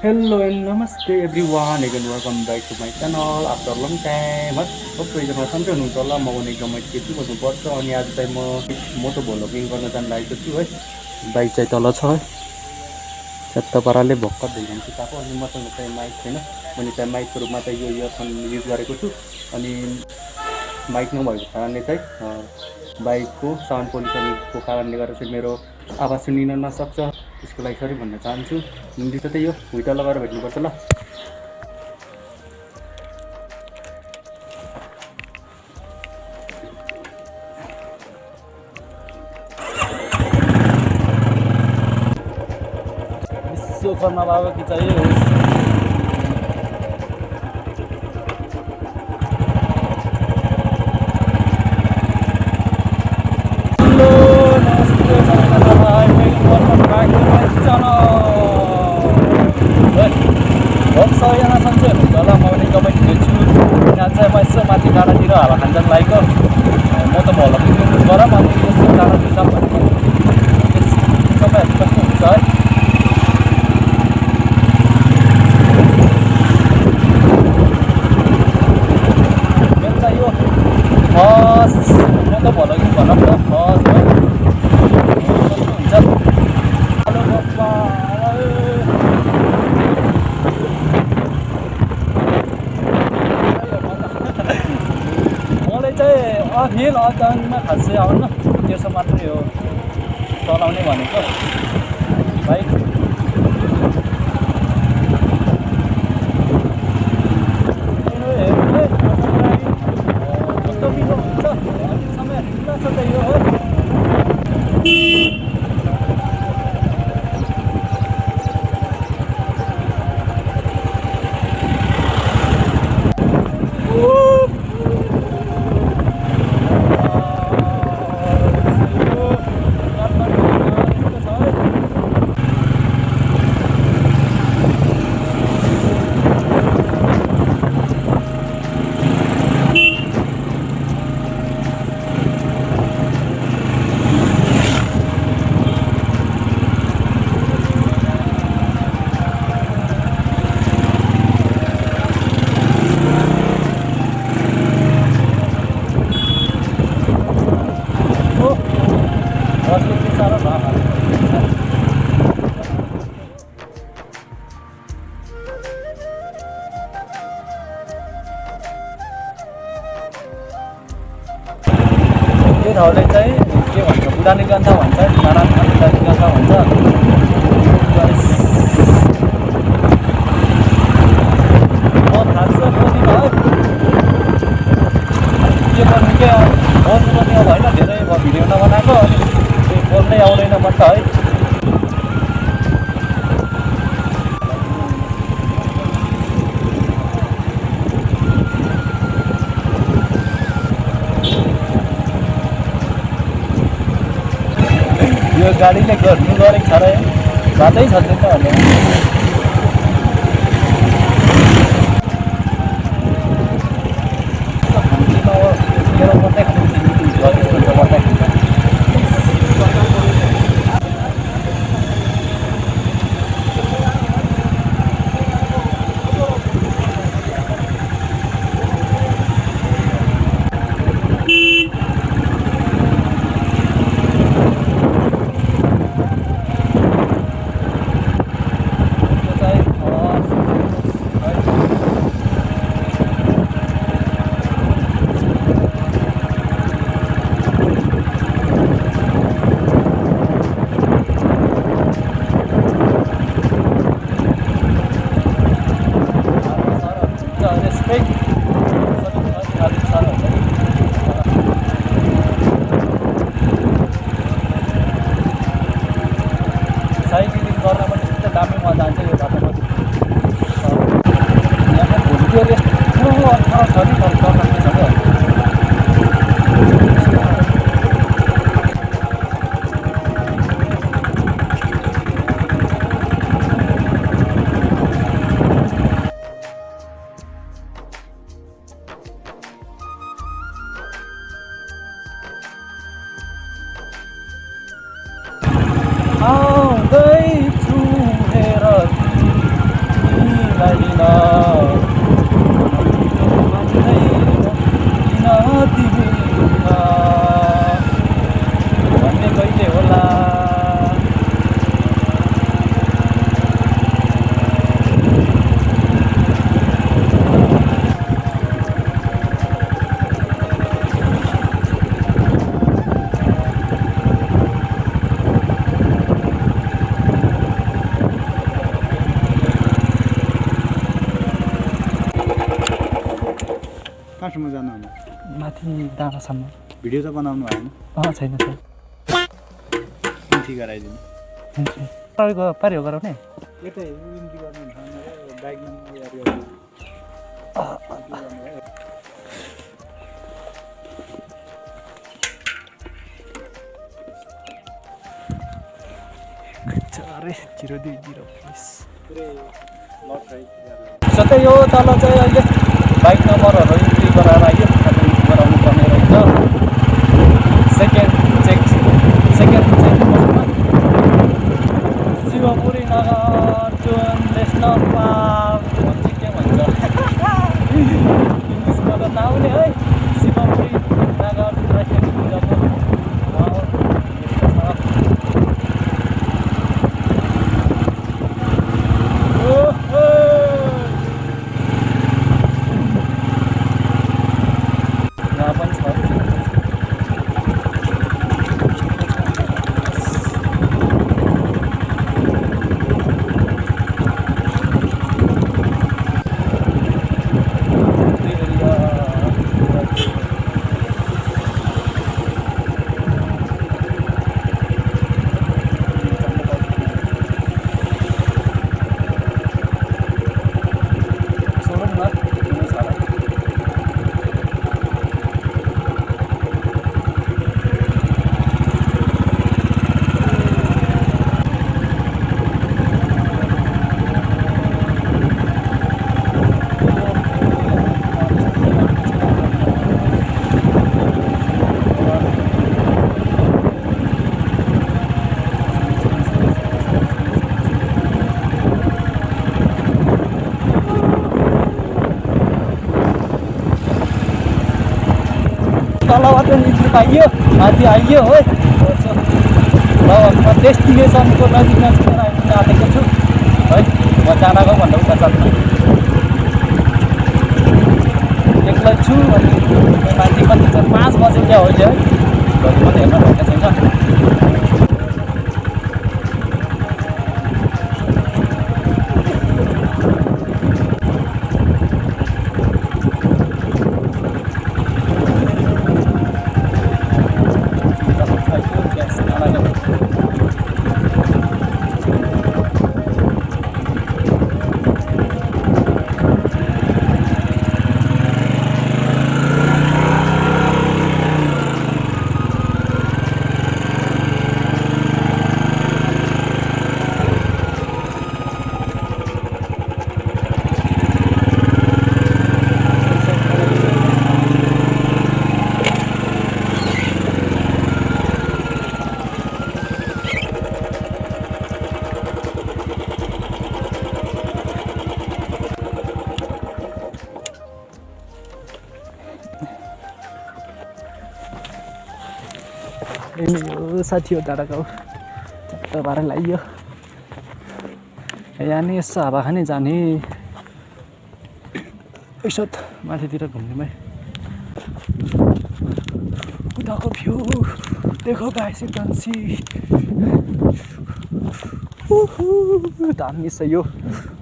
Hello and namaste everyone. Again, welcome back to my channel after long time. Hope सबैजना सन्चै हुनुहुन्छ होला। म पनि एकदमै ठिकै हुनुपर्छ। अनि आज चाहिँ म मोटो भ्लगिङ गर्न जान लागेको छु है। बाइक चाहिँ तल छ है। चट्ट पाराले भक्कत भइन्छ ताको अनि मसँग चाहिँ माइक छैन। मैले चाहिँ माइकको रूपमा चाहिँ यो इयरफोन युज गरेको छु। अनि माइक नभएको कारणले चाहिँ बाइकको साउन्ड पोल्युसनको कारणले गर्दा चाहिँ मेरो आवाज सुनिन नसक्छ। त्यसको लागि सरी भन्न चाहन्छु। हिन्दी त त्यही हो, भुइँटा लगाएर भेट्नुपर्छ ल। विश्वकर्मा बाबा की चाहिए सबैजना सन्चै हुनुहुन्छ होला। म पनि एकदमै ठिकै छु। यहाँ चाहिँ म यसो माथि डाँडातिर हावा खान्छन् लागेको। म त भ्लगिङ गरौँ अनि यसो डाँडातिर जाऊँ भनेको। तपाईँहरू कस्तो हुन्छ है? मेरो चाहिँ यो फर्स्ट म त भ्लगिङ भनौँ न फर्स्ट है। कस्तो हुन्छ? हेलो बाबा फिल अचानमा खासै आउनु त्यसो मात्रै हो चलाउने भनेको बाइक। कस्तो बिलो हुन्छ अलिक समय ढिला छ त यो हो। यो ठाउँले चाहिँ के भन्छ बुढानी गन्था भन्छ, नारायण बुढानी गन्था भन्छ। खास पनि भयो के गर्नु के बोल्नु पनि अब होइन धेरै भिडियो नबनाएको अनि बोल्नै आउँदैन म त है। यो गाडीले गर्नु गरेको छ र बाटै छ नि त भने साइक्लिङ गर्न पनि एकदम दामी मजा आउँछ यो बाटोमा। यहाँ भोलिको यस्तो अप्ठ्यारो छ नि गर्न सक्छ। आउँदैछु हेर कहाँसम्म जानुहुन्न माथि डाँडासम्म भिडियो त बनाउनु भएन छैन छैन इन्ट्री गराइदिनु तपाईँको पारि हो गराउने यतै इन्ट्री गर्नु बाइकमा याद गर्नु अरे 0220 प्लिज सबै यो तल चाहिँ अहिले बाइक नम्बरहरू इन्ट्री गराएर आयो इन्ट्री गराउनु पर्ने रहेछ सेकेन्ड चेक बसमा शिवपुरी नगर नेसनल पार्क के भन्छ इङ्ग्लिसबाट नआउने है शिवपुरी नगर तलबाट इन्ट्री पाइयो माथि आइयो है ल म डेस्टिनेसनको नजिक आइपुग्न आँटेको छु है म जानको भन्दा उता चाल्नु एक्लै छु अनि माथि कति छ 5 बजे क्या अहिले है घरि पनि हेर्न भएको छैन यो साथी हो डाँडाको चट्ट पारेर लाग्यो यहाँ नि यसो हावा खाने जाने यसो माथितिर घुम्ने भाइ उताको भ्यू देखो गाइस कान्छी दामी छ यो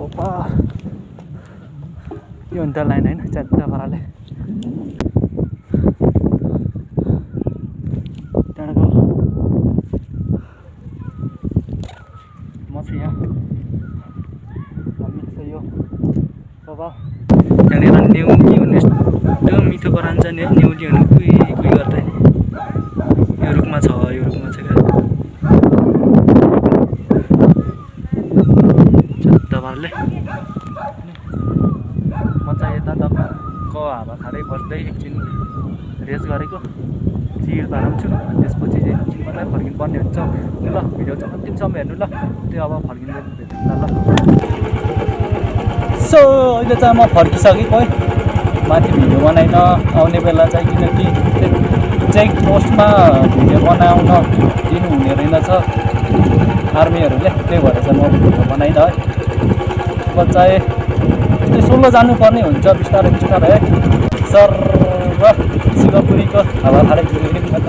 ओपा यो अन्त लाइन होइन चट्ट पाराले त्यहाँनिर न्युली हुने यस्तो मिठो गरान्छ नि है न्युली हुने कुही गर्दै यो रुखमा छ क्या चट्टबारले म चाहिँ यता तपाईँको हावा खाँदै बस्दै एकछिन रेस्ट गरेको चिर पाराउँछु त्यसपछि चाहिँ मात्रै फर्किनुपर्ने हुन्छ ल भिडियो चाहिँ अन्तिमसम्म हेर्नु ल त्यो अब फर्किँदै भेट्नु ल सो अहिले चाहिँ म फर्किसकेको है माथि भिडियो बनाइन आउने बेला चाहिँ किनकि चेक पोस्टमा भिडियो बनाउन दिनुहुने रहेनछ आर्मीहरूले त्यही भएर चाहिँ म भिडियो बनाइनँ है अब चाहिँ यस्तै 16 जानुपर्ने हुन्छ बिस्तारै है सर र शिवपुरीको हावा खाँदै घुमेको नि त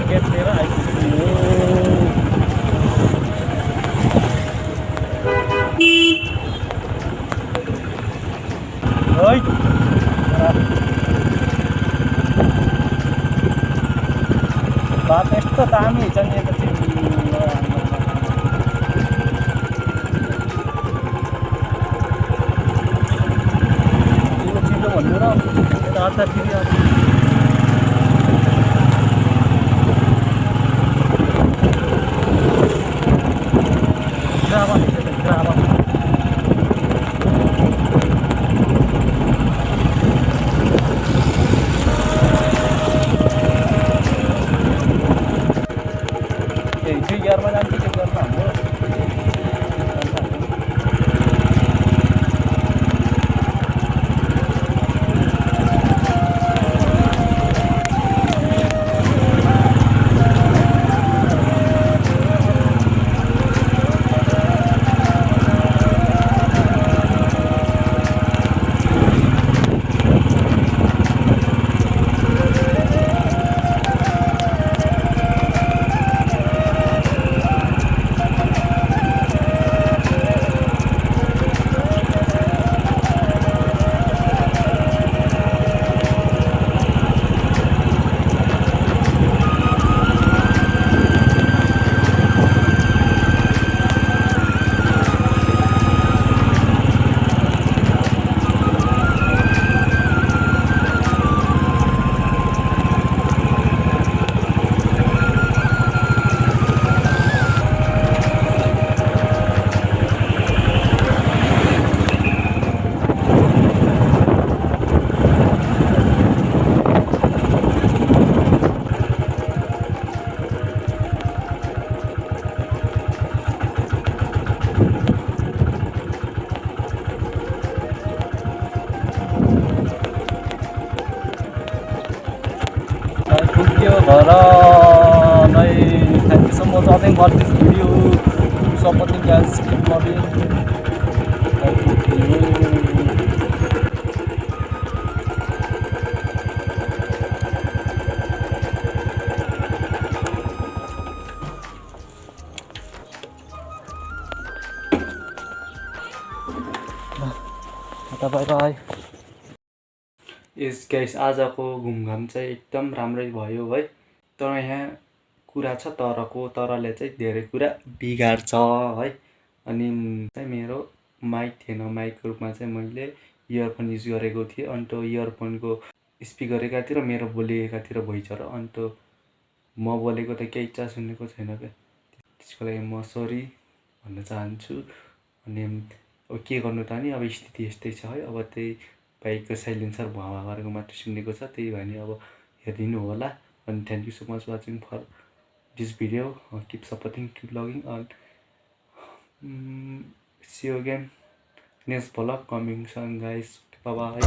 गेट लिएर आइपुग्यो बात यस्तो दामी छ नि यता चाहिँ छिटो भन्नु र यता अर्था फेरि गियरमा जान्छ त्यो गर्न हाम्रो पुग्यो घर नै थ्याङ्क यू सो मच अथिङ for this video supporting guys keep loving bye bye yes guys आजको घुमघाम चाहिँ एकदम राम्रै भयो है तर यहाँ कुरा छ तरले चाहिँ धेरै कुरा बिगार्छ है अनि चाहिँ मेरो माइक थिएन माइकको रूपमा चाहिँ मैले इयरफोन युज गरेको थिएँ अनि त्यो इयरफोनको स्पिकर एकातिर मेरो बोलेकातिर भइछ र अनि त्यो म बोलेको त केही इच्छा सुनेको छैन क्या त्यसको लागि म सरी भन्न चाहन्छु अनि अब के गर्नु त नि अब स्थिति यस्तै छ है अब त्यही बाइकको साइलेन्सर भुवा गरेको मात्र सुनेको छ त्यही भएर अब हेरिदिनु होला अनि thank you so much watching for this video keep supporting keep logging on see you again next vlog coming soon guys bye by